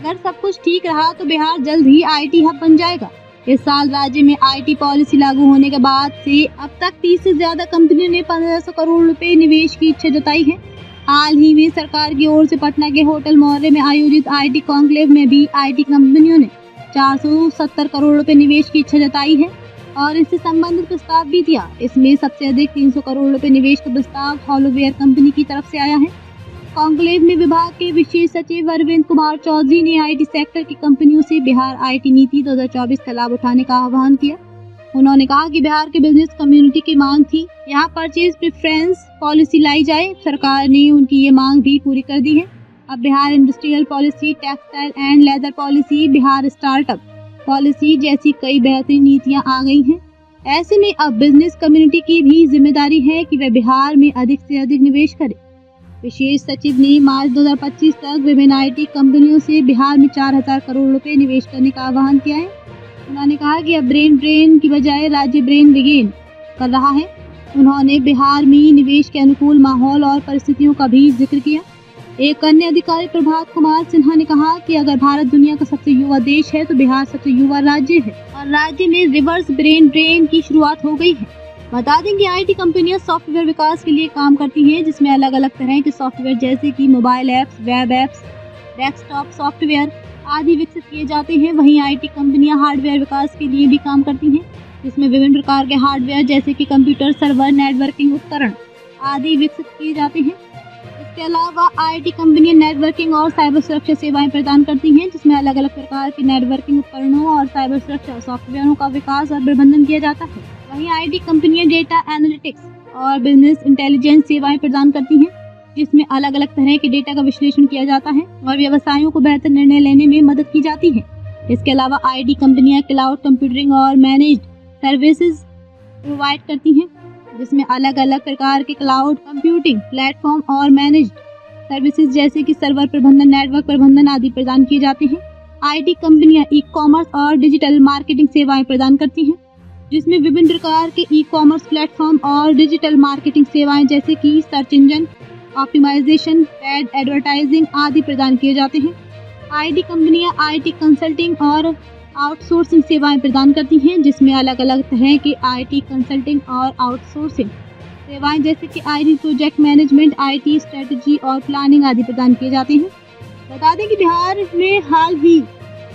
अगर सब कुछ ठीक रहा तो बिहार जल्द ही आईटी हब बन जाएगा। इस साल राज्य में आईटी पॉलिसी लागू होने के बाद से अब तक 30 से ज्यादा कंपनियों ने 1500 करोड़ रुपए निवेश की इच्छा जताई है। हाल ही में सरकार की ओर से पटना के होटल मौर्य में आयोजित आईटी कॉन्क्लेव में भी आईटी कंपनियों ने 470 करोड़ रुपए निवेश की इच्छा जताई है और इससे संबंधित प्रस्ताव भी दिया। इसमें सबसे अधिक 300 करोड़ रुपए निवेश का प्रस्ताव हॉलोवेयर कंपनी की तरफ से आया है। कॉन्क्लेव में विभाग के विशेष सचिव अरविंद कुमार चौधरी ने आईटी सेक्टर की कंपनियों से बिहार आईटी नीति 2024 का लाभ उठाने का आह्वान किया। उन्होंने कहा कि बिहार के बिजनेस कम्युनिटी की मांग थी यहाँ परचेज प्रेफरेंस पॉलिसी लाई जाए। सरकार ने उनकी ये मांग भी पूरी कर दी है। अब Bihar industrial policy, textile and leather policy, Bihar startup policy जैसी कई बेहतरीन नीतियां आ गई हैं। ऐसे में अब बिजनेस कम्युनिटी की भी जिम्मेदारी है कि वह बिहार में अधिक से अधिक निवेश करे। विशेष सचिव ने मार्च 2025 तक विभिन्न आईटी कंपनियों से बिहार में 4000 करोड़ रुपए निवेश करने का आह्वान किया है। उन्होंने कहा कि अब ब्रेन ड्रेन की बजाय राज्य ब्रेन रिगेन कर रहा है। उन्होंने बिहार में निवेश के अनुकूल माहौल और परिस्थितियों का भी जिक्र किया। एक अन्य अधिकारी प्रभात कुमार सिन्हा ने कहा कि अगर भारत दुनिया का सबसे युवा देश है तो बिहार सबसे युवा राज्य है और राज्य में रिवर्स ब्रेन ड्रेन की शुरुआत हो गई है। बता दें कि आईटी कंपनियां सॉफ्टवेयर विकास के लिए काम करती हैं, जिसमें अलग अलग तरह के सॉफ्टवेयर जैसे कि mobile apps, web apps, desktop software आदि विकसित किए जाते हैं। वहीं आईटी कंपनियां हार्डवेयर विकास के लिए भी काम करती हैं, जिसमें विभिन्न प्रकार के हार्डवेयर जैसे कि कंप्यूटर, सर्वर, नेटवर्किंग उपकरण आदि विकसित किए जाते हैं। इसके अलावा आईटी कंपनियां नेटवर्किंग और साइबर सुरक्षा सेवाएं प्रदान करती हैं, जिसमें अलग अलग प्रकार के नेटवर्किंग उपकरणों और साइबर सुरक्षा सॉफ्टवेयरों का विकास और प्रबंधन किया जाता है। वहीं आईटी कंपनियां डेटा एनालिटिक्स और बिजनेस इंटेलिजेंस सेवाएं प्रदान करती हैं, जिसमें अलग अलग तरह के डेटा का विश्लेषण किया जाता है और व्यवसायों को बेहतर निर्णय लेने में मदद की जाती है। इसके अलावा आईटी कंपनियां क्लाउड कंप्यूटिंग और मैनेज्ड सर्विसेज प्रोवाइड करती हैं, जिसमें अलग अलग प्रकार के क्लाउड कंप्यूटिंग प्लेटफॉर्म और मैनेज्ड सर्विसेज जैसे कि सर्वर प्रबंधन, नेटवर्क प्रबंधन आदि प्रदान किए जाते हैं। आईटी कंपनियां ई कॉमर्स और डिजिटल मार्केटिंग सेवाएं प्रदान करती हैं, जिसमें विभिन्न प्रकार के ई कॉमर्स प्लेटफॉर्म और डिजिटल मार्केटिंग सेवाएं जैसे कि search engine optimisation, paid advertising आदि प्रदान किए जाते हैं। आईटी कंपनियां आईटी कंसल्टिंग और आउटसोर्सिंग सेवाएं प्रदान करती हैं, जिसमें अलग अलग तरह के आईटी कंसल्टिंग और आउटसोर्सिंग सेवाएं जैसे कि IT project management, IT strategy और प्लानिंग आदि प्रदान किए जाते हैं। बता दें कि बिहार में हाल ही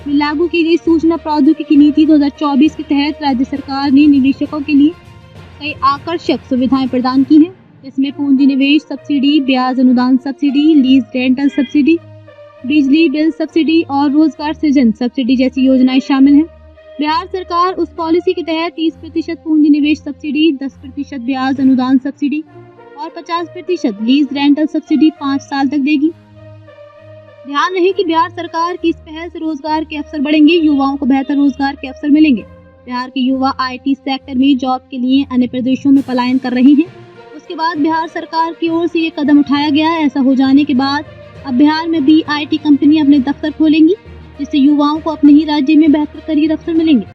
में लागू की गई सूचना प्रौद्योगिकी नीति 2024 के तहत राज्य सरकार ने निवेशकों के लिए कई आकर्षक सुविधाएं प्रदान की हैं। इसमें पूंजी निवेश सब्सिडी, ब्याज अनुदान सब्सिडी, लीज रेंटल सब्सिडी, बिजली बिल सब्सिडी और रोजगार सृजन सब्सिडी जैसी योजनाएं शामिल हैं। बिहार सरकार उस पॉलिसी के तहत 30% पूंजी निवेश सब्सिडी, 10% ब्याज अनुदान सब्सिडी और 50% लीज रेंटल सब्सिडी 5 साल तक देगी। ध्यान रहे कि बिहार सरकार की इस पहल से रोजगार के अवसर बढ़ेंगे, युवाओं को बेहतर रोजगार के अवसर मिलेंगे। बिहार के युवा आईटी सेक्टर में जॉब के लिए अन्य प्रदेशों में पलायन कर रहे हैं। उसके बाद बिहार सरकार की ओर से ये कदम उठाया गया। ऐसा हो जाने के बाद अब बिहार में भी आईटी कंपनी अपने दफ्तर खोलेंगी, जिससे युवाओं को अपने ही राज्य में बेहतर करियर अवसर मिलेंगे।